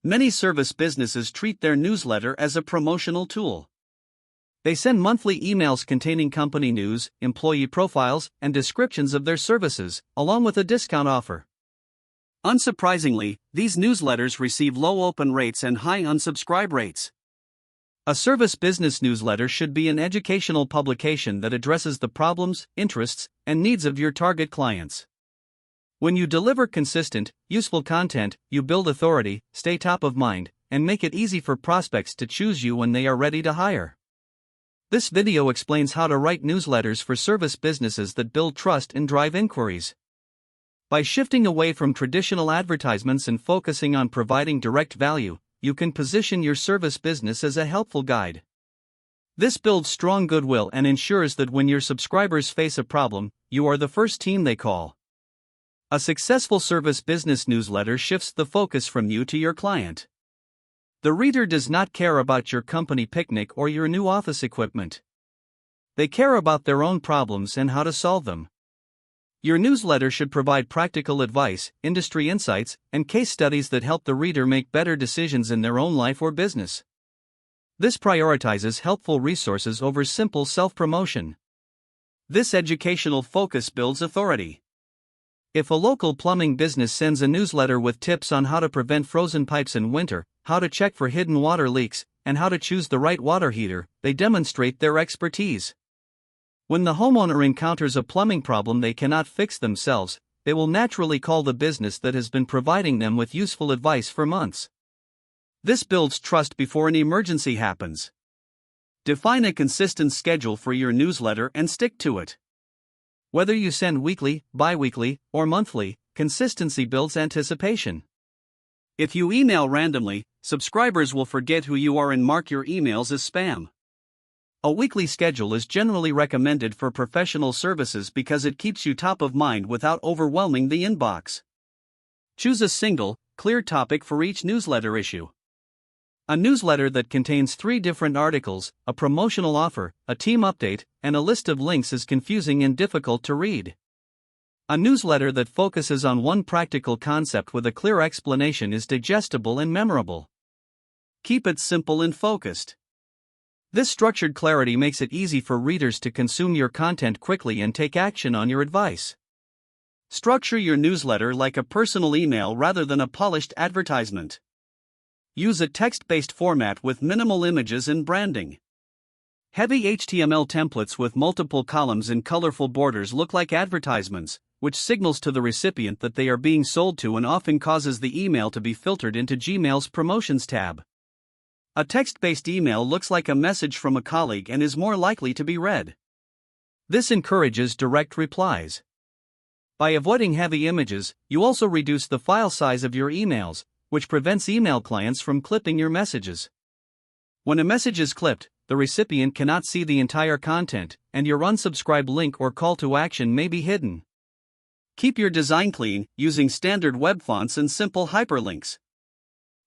Many service businesses treat their newsletter as a promotional tool. They send monthly emails containing company news, employee profiles, and descriptions of their services, along with a discount offer. Unsurprisingly, these newsletters receive low open rates and high unsubscribe rates. A service business newsletter should be an educational publication that addresses the problems, interests, and needs of your target clients. When you deliver consistent, useful content, you build authority, stay top of mind, and make it easy for prospects to choose you when they are ready to hire. This video explains how to write newsletters for service businesses that build trust and drive inquiries. By shifting away from traditional advertisements and focusing on providing direct value, you can position your service business as a helpful guide. This builds strong goodwill and ensures that when your subscribers face a problem, you are the first team they call. A successful service business newsletter shifts the focus from you to your client. The reader does not care about your company picnic or your new office equipment. They care about their own problems and how to solve them. Your newsletter should provide practical advice, industry insights, and case studies that help the reader make better decisions in their own life or business. This prioritizes helpful resources over simple self-promotion. This educational focus builds authority. If a local plumbing business sends a newsletter with tips on how to prevent frozen pipes in winter, how to check for hidden water leaks, and how to choose the right water heater, they demonstrate their expertise. When the homeowner encounters a plumbing problem they cannot fix themselves, they will naturally call the business that has been providing them with useful advice for months. This builds trust before an emergency happens. Define a consistent schedule for your newsletter and stick to it. Whether you send weekly, bi-weekly, or monthly, consistency builds anticipation. If you email randomly, subscribers will forget who you are and mark your emails as spam. A weekly schedule is generally recommended for professional services because it keeps you top of mind without overwhelming the inbox. Choose a single, clear topic for each newsletter issue. A newsletter that contains 3 different articles, a promotional offer, a team update, and a list of links is confusing and difficult to read. A newsletter that focuses on one practical concept with a clear explanation is digestible and memorable. Keep it simple and focused. This structured clarity makes it easy for readers to consume your content quickly and take action on your advice. Structure your newsletter like a personal email rather than a polished advertisement. Use a text-based format with minimal images and branding. Heavy HTML templates with multiple columns and colorful borders look like advertisements, which signals to the recipient that they are being sold to and often causes the email to be filtered into Gmail's Promotions tab. A text-based email looks like a message from a colleague and is more likely to be read. This encourages direct replies. By avoiding heavy images, you also reduce the file size of your emails, which prevents email clients from clipping your messages. When a message is clipped, the recipient cannot see the entire content, and your unsubscribe link or call to action may be hidden. Keep your design clean, using standard web fonts and simple hyperlinks.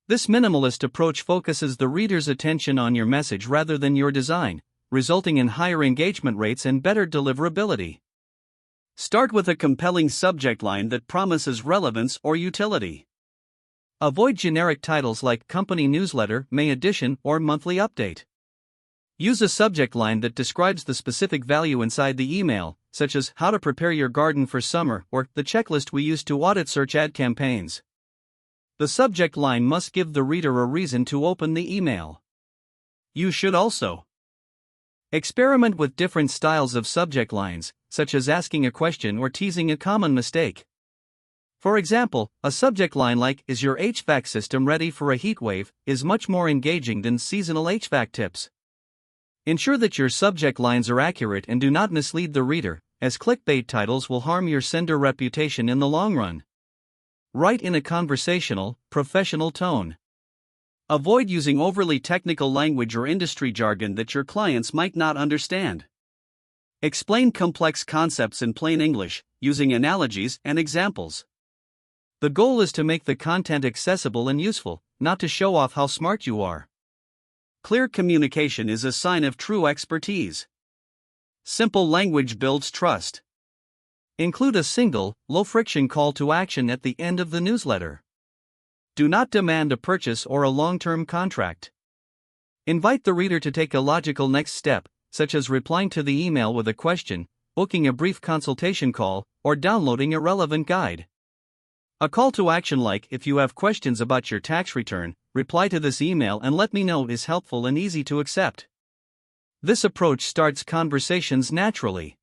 This minimalist approach focuses the reader's attention on your message rather than your design, resulting in higher engagement rates and better deliverability. Start with a compelling subject line that promises relevance or utility. Avoid generic titles like Company Newsletter, May Edition, or Monthly Update. Use a subject line that describes the specific value inside the email, such as How to Prepare Your Garden for Summer or The Checklist We Use to Audit Search Ad Campaigns. The subject line must give the reader a reason to open the email. You should also experiment with different styles of subject lines, such as asking a question or teasing a common mistake. For example, a subject line like Is your HVAC system ready for a heat wave is much more engaging than seasonal HVAC tips. Ensure that your subject lines are accurate and do not mislead the reader, as clickbait titles will harm your sender reputation in the long run. Write in a conversational, professional tone. Avoid using overly technical language or industry jargon that your clients might not understand. Explain complex concepts in plain English, using analogies and examples. The goal is to make the content accessible and useful, not to show off how smart you are. Clear communication is a sign of true expertise. Simple language builds trust. Include a single, low-friction call to action at the end of the newsletter. Do not demand a purchase or a long-term contract. Invite the reader to take a logical next step, such as replying to the email with a question, booking a brief consultation call, or downloading a relevant guide. A call to action like, if you have questions about your tax return, reply to this email and let me know is helpful and easy to accept. This approach starts conversations naturally.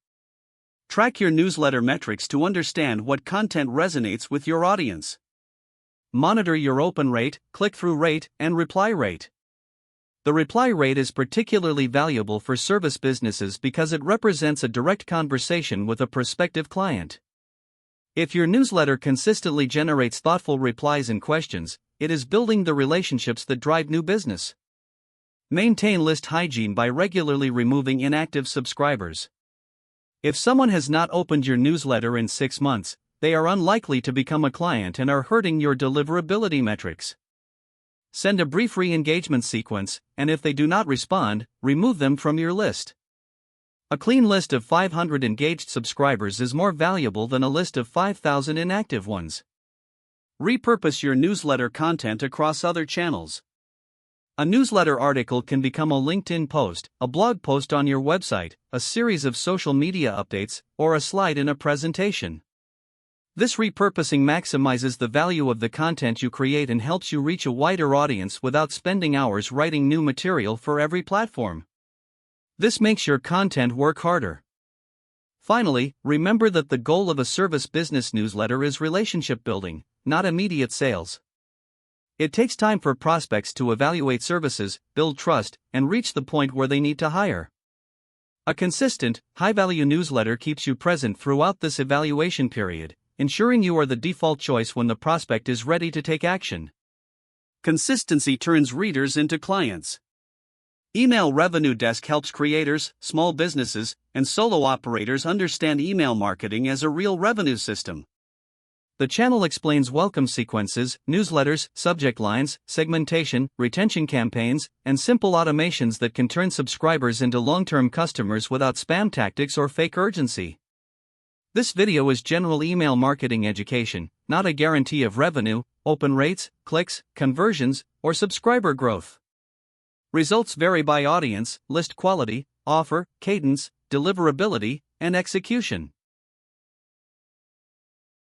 Track your newsletter metrics to understand what content resonates with your audience. Monitor your open rate, click-through rate, and reply rate. The reply rate is particularly valuable for service businesses because it represents a direct conversation with a prospective client. If your newsletter consistently generates thoughtful replies and questions, it is building the relationships that drive new business. Maintain list hygiene by regularly removing inactive subscribers. If someone has not opened your newsletter in 6 months, they are unlikely to become a client and are hurting your deliverability metrics. Send a brief re-engagement sequence, and if they do not respond, remove them from your list. A clean list of 500 engaged subscribers is more valuable than a list of 5,000 inactive ones. Repurpose your newsletter content across other channels. A newsletter article can become a LinkedIn post, a blog post on your website, a series of social media updates, or a slide in a presentation. This repurposing maximizes the value of the content you create and helps you reach a wider audience without spending hours writing new material for every platform. This makes your content work harder. Finally, remember that the goal of a service business newsletter is relationship building, not immediate sales. It takes time for prospects to evaluate services, build trust, and reach the point where they need to hire. A consistent, high-value newsletter keeps you present throughout this evaluation period, ensuring you are the default choice when the prospect is ready to take action. Consistency turns readers into clients. Email Revenue Desk helps creators, small businesses, and solo operators understand email marketing as a real revenue system. The channel explains welcome sequences, newsletters, subject lines, segmentation, retention campaigns, and simple automations that can turn subscribers into long-term customers without spam tactics or fake urgency. This video is general email marketing education, not a guarantee of revenue, open rates, clicks, conversions, or subscriber growth. Results vary by audience, list quality, offer, cadence, deliverability, and execution.